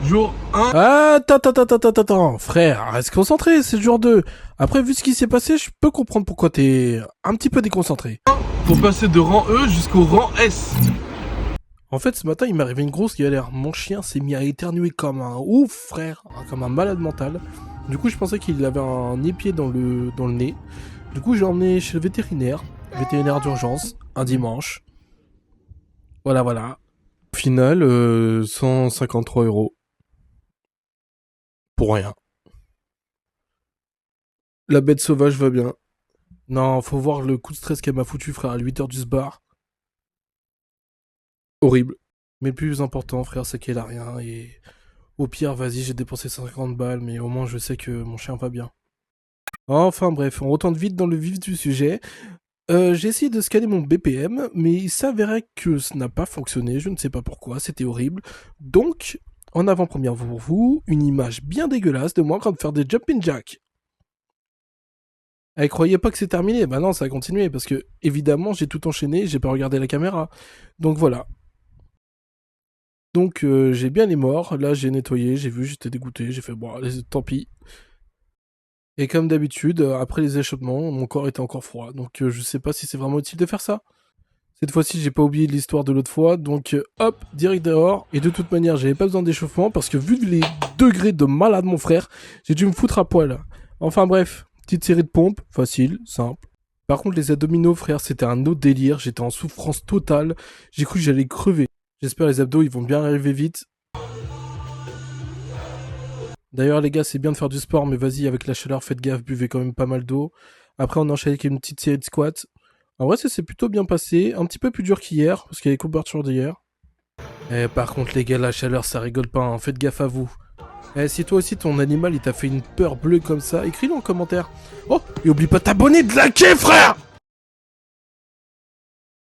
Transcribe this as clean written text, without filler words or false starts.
Jour 1. Attends, frère, reste concentré, c'est le jour 2. Après, vu ce qui s'est passé, je peux comprendre pourquoi t'es un petit peu déconcentré. Pour passer de rang E jusqu'au rang S. En fait, ce matin, il m'est arrivé une grosse galère. Mon chien s'est mis à éternuer comme un ouf, frère, comme un malade mental. Du coup, je pensais qu'il avait un épieu dans le nez. Du coup, j'ai emmené chez le vétérinaire d'urgence, un dimanche. Voilà. Au final, 153 euros. Pour rien. La bête sauvage va bien. Non, faut voir le coup de stress qu'elle m'a foutu, frère, à 8h du sbar. Horrible. Mais le plus important, frère, c'est qu'elle a rien. Et au pire, vas-y, j'ai dépensé 150 balles, mais au moins je sais que mon chien va bien. Enfin bref, on retourne vite dans le vif du sujet. J'ai essayé de scanner mon BPM, mais il s'avérait que ça n'a pas fonctionné, je ne sais pas pourquoi, c'était horrible. Donc, en avant-première pour vous, une image bien dégueulasse de moi en train de faire des jumping jacks. Croyez pas que c'est terminé, bah non, ça a continué, parce que, évidemment, j'ai tout enchaîné, j'ai pas regardé la caméra. Donc voilà. Donc j'ai bien les morts, là j'ai nettoyé, j'ai vu, j'étais dégoûté, j'ai fait bon, allez, tant pis. Et comme d'habitude, après les échappements, mon corps était encore froid, donc je sais pas si c'est vraiment utile de faire ça. Cette fois-ci, j'ai pas oublié l'histoire de l'autre fois, donc hop, direct dehors. Et de toute manière, j'avais pas besoin d'échauffement parce que vu les degrés de malade, mon frère, j'ai dû me foutre à poil. Enfin bref, petite série de pompes, facile, simple. Par contre, les abdominaux, frère, c'était un autre délire. J'étais en souffrance totale. J'ai cru que j'allais crever. J'espère les abdos, ils vont bien arriver vite. D'ailleurs, les gars, c'est bien de faire du sport, mais vas-y, avec la chaleur, faites gaffe, buvez quand même pas mal d'eau. Après, on enchaîne avec une petite série de squats. En vrai, ça s'est plutôt bien passé. Un petit peu plus dur qu'hier, parce qu'il y a les couvertures d'hier. Par contre, les gars, la chaleur, ça rigole pas, hein. Faites gaffe à vous. Si toi aussi, ton animal, il t'a fait une peur bleue comme ça, écris-le en commentaire. Oh, et oublie pas de t'abonner, de liker, frère!